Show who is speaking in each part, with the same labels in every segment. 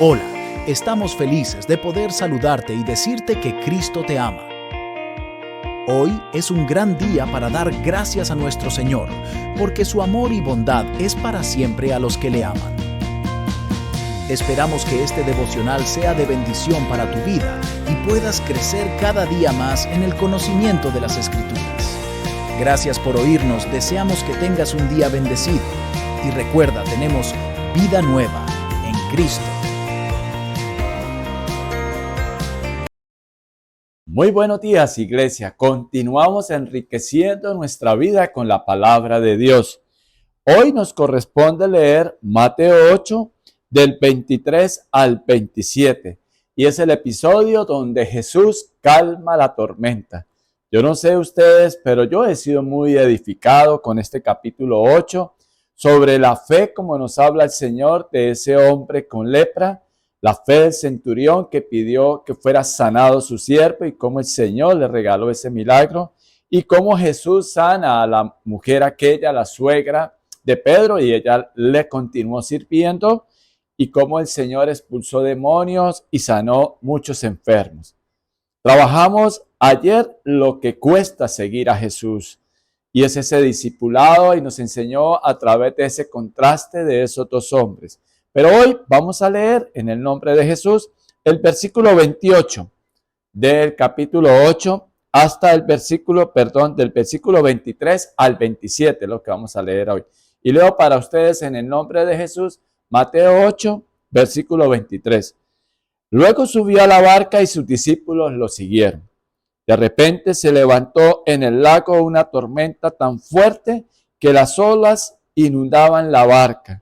Speaker 1: Hola, estamos felices de poder saludarte y decirte que Cristo te ama. Hoy es un gran día para dar gracias a nuestro Señor, porque su amor y bondad es para siempre a los que le aman. Esperamos que este devocional sea de bendición para tu vida y puedas crecer cada día más en el conocimiento de las Escrituras. Gracias por oírnos, deseamos que tengas un día bendecido. Y recuerda, tenemos vida nueva en Cristo.
Speaker 2: Muy buenos días, iglesia. Continuamos enriqueciendo nuestra vida con la palabra de Dios. Hoy nos corresponde leer Mateo 8, del 23 al 27. Y es el episodio donde Jesús calma la tormenta. Yo no sé ustedes, pero yo he sido muy edificado con este capítulo 8 sobre la fe, como nos habla el Señor de ese hombre con lepra. La fe del centurión que pidió que fuera sanado su siervo y cómo el Señor le regaló ese milagro y cómo Jesús sana a la mujer aquella, la suegra de Pedro, y ella le continuó sirviendo, y cómo el Señor expulsó demonios y sanó muchos enfermos. Trabajamos ayer lo que cuesta seguir a Jesús y es ese discipulado, y nos enseñó a través de ese contraste de esos dos hombres. Pero hoy vamos a leer en el nombre de Jesús el versículo 28 del capítulo 8 hasta el versículo, del versículo 23 al 27, lo que vamos a leer hoy. Y leo para ustedes en el nombre de Jesús, Mateo 8, versículo 23. Luego subió a la barca y sus discípulos lo siguieron. De repente se levantó en el lago una tormenta tan fuerte que las olas inundaban la barca.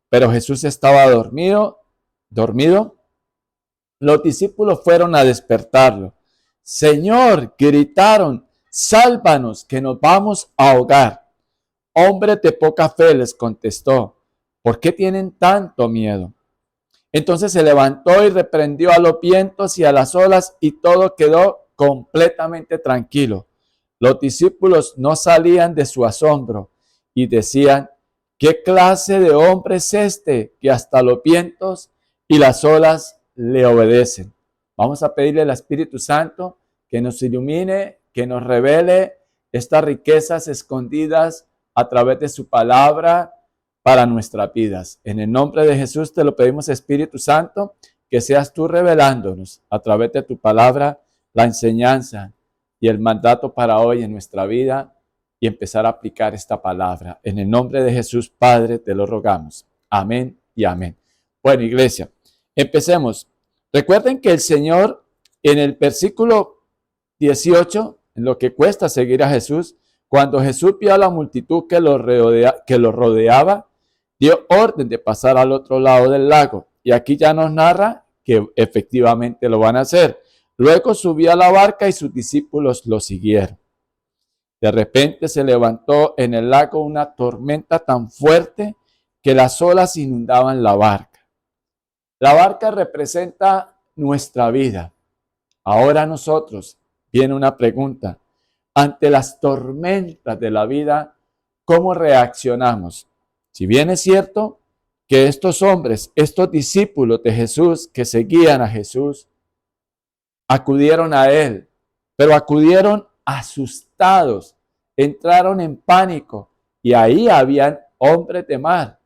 Speaker 2: Pero Jesús estaba dormido. Los discípulos fueron a despertarlo. Señor, gritaron, sálvanos, que nos vamos a ahogar. Hombre de poca fe, les contestó, ¿por qué tienen tanto miedo? Entonces se levantó y reprendió a los vientos y a las olas, y todo quedó completamente tranquilo. Los discípulos no salían de su asombro y decían, ¿qué clase de hombre es este que hasta los vientos y las olas le obedecen? Vamos a pedirle al Espíritu Santo que nos ilumine, que nos revele estas riquezas escondidas a través de su palabra para nuestras vidas. En el nombre de Jesús te lo pedimos, Espíritu Santo, que seas tú revelándonos a través de tu palabra la enseñanza y el mandato para hoy en nuestra vida, y empezar a aplicar esta palabra. En el nombre de Jesús, Padre, te lo rogamos. Amén y amén. Bueno, iglesia, empecemos. Recuerden que el Señor, en el versículo 18, en lo que cuesta seguir a Jesús, cuando Jesús vio a la multitud que lo rodeaba, dio orden de pasar al otro lado del lago. Y aquí ya nos narra que efectivamente lo van a hacer. Luego subió a la barca y sus discípulos lo siguieron. De repente se levantó en el lago una tormenta tan fuerte que las olas inundaban la barca. La barca representa nuestra vida. Ahora nosotros, viene una pregunta. Ante las tormentas de la vida, ¿cómo reaccionamos? Si bien es cierto que estos hombres, estos discípulos de Jesús que seguían a Jesús, acudieron a él, pero acudieron asustados, entraron en pánico, y ahí habían hombres de mar,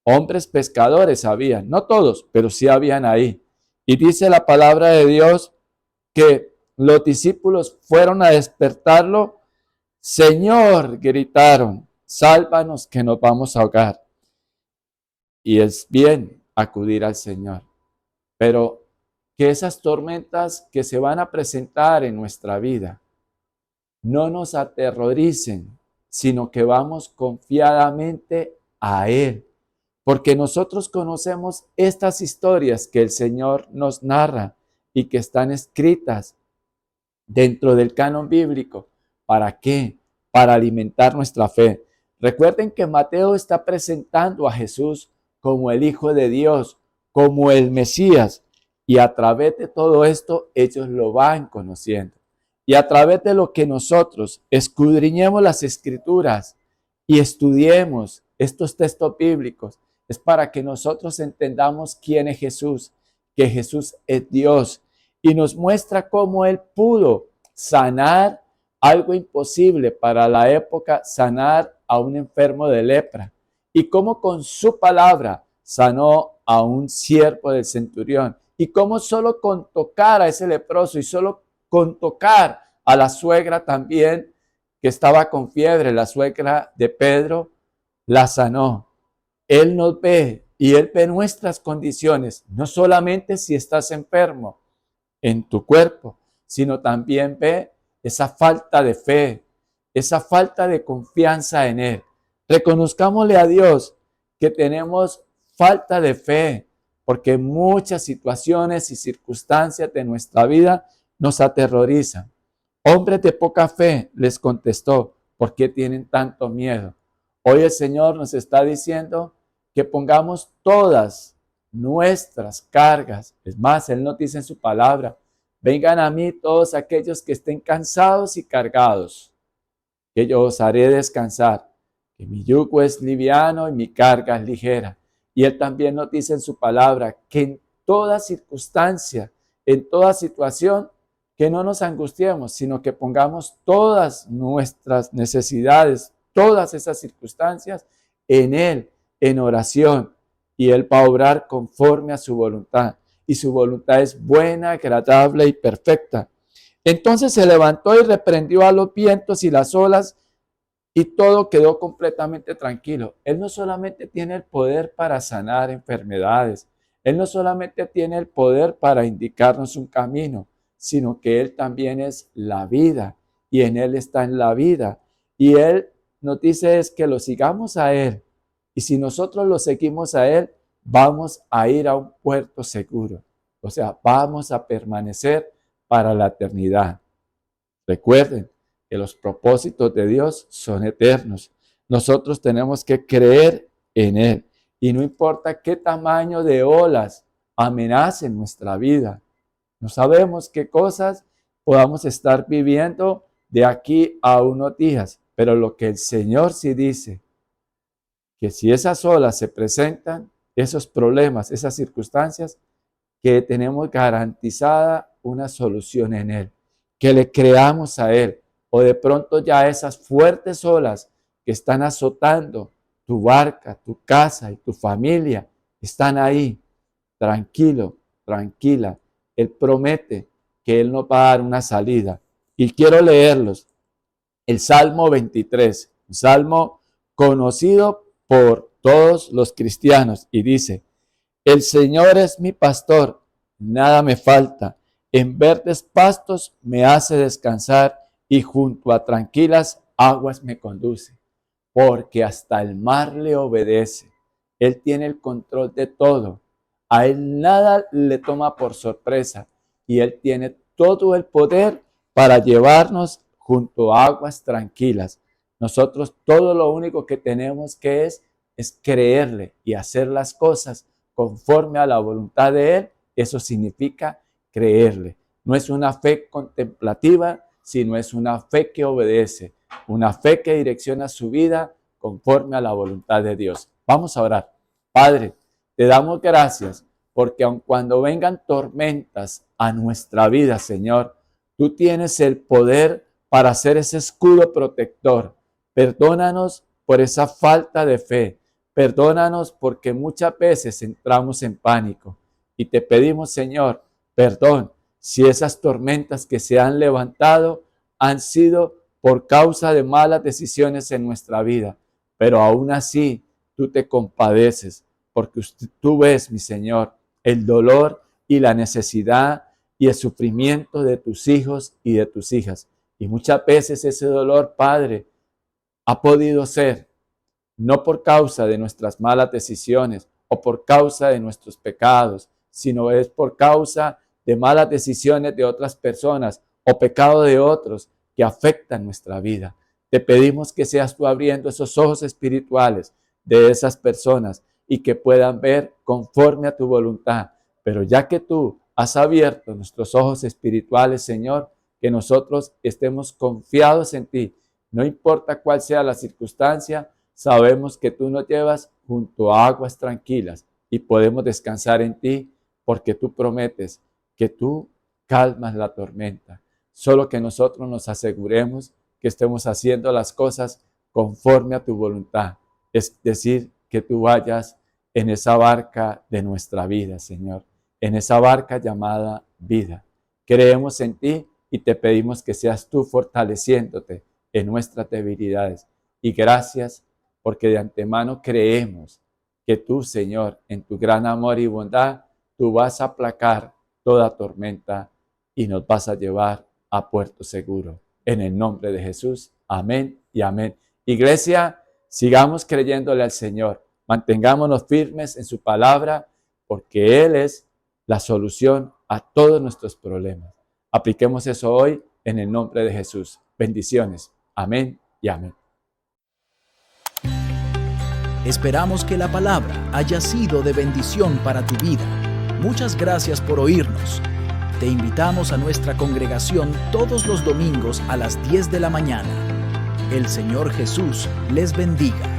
Speaker 2: hombres pescadores habían, no todos, pero sí habían ahí. Y dice la palabra de Dios que los discípulos fueron a despertarlo. Señor, gritaron, sálvanos que nos vamos a ahogar. Y es bien acudir al Señor, pero que esas tormentas que se van a presentar en nuestra vida no nos aterroricen, sino que vamos confiadamente a Él, porque nosotros conocemos estas historias que el Señor nos narra y que están escritas dentro del canon bíblico. ¿Para qué? Para alimentar nuestra fe. Recuerden que Mateo está presentando a Jesús como el Hijo de Dios, como el Mesías, y a través de todo esto ellos lo van conociendo. Y a través de lo que nosotros escudriñemos las Escrituras y estudiemos estos textos bíblicos, es para que nosotros entendamos quién es Jesús, que Jesús es Dios y nos muestra cómo Él pudo sanar algo imposible para la época, sanar a un enfermo de lepra, y cómo con su palabra sanó a un siervo del centurión, y cómo solo con tocar a ese leproso y solo con tocar a la suegra también que estaba con fiebre, la suegra de Pedro, la sanó. Él nos ve y Él ve nuestras condiciones, no solamente si estás enfermo en tu cuerpo, sino también ve esa falta de fe, esa falta de confianza en Él. Reconozcámosle a Dios que tenemos falta de fe, porque muchas situaciones y circunstancias de nuestra vida nos aterrorizan. Hombres de poca fe, les contestó, ¿por qué tienen tanto miedo? Hoy el Señor nos está diciendo que pongamos todas nuestras cargas. Es más, Él nos dice en su palabra, vengan a mí todos aquellos que estén cansados y cargados, que yo os haré descansar, que mi yugo es liviano y mi carga es ligera. Y Él también nos dice en su palabra que en toda circunstancia, en toda situación, que no nos angustiemos, sino que pongamos todas nuestras necesidades, todas esas circunstancias en Él, en oración, y Él va a obrar conforme a su voluntad. Y su voluntad es buena, agradable y perfecta. Entonces se levantó y reprendió a los vientos y las olas, y todo quedó completamente tranquilo. Él no solamente tiene el poder para sanar enfermedades, Él no solamente tiene el poder para indicarnos un camino, sino que Él también es la vida, y en Él está en la vida. Y Él nos dice es que lo sigamos a Él, y si nosotros lo seguimos a Él, vamos a ir a un puerto seguro. O sea, vamos a permanecer para la eternidad. Recuerden que los propósitos de Dios son eternos. Nosotros tenemos que creer en Él. Y no importa qué tamaño de olas amenacen nuestra vida. No sabemos qué cosas podamos estar viviendo de aquí a unos días. Pero lo que el Señor sí dice, que si esas olas se presentan, esos problemas, esas circunstancias, que tenemos garantizada una solución en Él, que le creamos a Él, o de pronto ya esas fuertes olas que están azotando tu barca, tu casa y tu familia, están ahí, tranquilo, tranquila. Él promete que Él nos va a dar una salida. Y quiero leerlos. El Salmo 23, un salmo conocido por todos los cristianos, y dice, el Señor es mi pastor, nada me falta. En verdes pastos me hace descansar y junto a tranquilas aguas me conduce, porque hasta el mar le obedece. Él tiene el control de todo. A Él nada le toma por sorpresa y Él tiene todo el poder para llevarnos junto a aguas tranquilas. Nosotros todo lo único que tenemos que es creerle y hacer las cosas conforme a la voluntad de Él. Eso significa creerle. No es una fe contemplativa, sino es una fe que obedece, una fe que direcciona su vida conforme a la voluntad de Dios. Vamos a orar. Padre, te damos gracias porque aun cuando vengan tormentas a nuestra vida, Señor, tú tienes el poder para ser ese escudo protector. Perdónanos por esa falta de fe. Perdónanos porque muchas veces entramos en pánico y te pedimos, Señor, perdón si esas tormentas que se han levantado han sido por causa de malas decisiones en nuestra vida, pero aún así tú te compadeces porque tú ves, mi Señor, el dolor y la necesidad y el sufrimiento de tus hijos y de tus hijas. Y muchas veces ese dolor, Padre, ha podido ser no por causa de nuestras malas decisiones o por causa de nuestros pecados, sino es por causa de malas decisiones de otras personas o pecado de otros que afectan nuestra vida. Te pedimos que seas tú abriendo esos ojos espirituales de esas personas y que puedan ver conforme a tu voluntad. Pero ya que tú has abierto nuestros ojos espirituales, Señor, que nosotros estemos confiados en ti. No importa cuál sea la circunstancia, Sabemos que tú nos llevas junto a aguas tranquilas y podemos descansar en ti porque tú prometes que tú calmas la tormenta. Solo que nosotros nos aseguremos que estemos haciendo las cosas conforme a tu voluntad. Es decir, que tú vayas en esa barca de nuestra vida, Señor, en esa barca llamada vida. Creemos en ti y te pedimos que seas tú fortaleciéndote en nuestras debilidades. Y gracias porque de antemano creemos que tú, Señor, en tu gran amor y bondad, tú vas a aplacar toda tormenta y nos vas a llevar a puerto seguro. En el nombre de Jesús, amén y amén. Iglesia, sigamos creyéndole al Señor. Mantengámonos firmes en su palabra porque Él es la solución a todos nuestros problemas. Apliquemos eso hoy en el nombre de Jesús. Bendiciones. Amén y amén.
Speaker 1: Esperamos que la palabra haya sido de bendición para tu vida. Muchas gracias por oírnos. Te invitamos a nuestra congregación todos los domingos a las 10 de la mañana. El Señor Jesús les bendiga.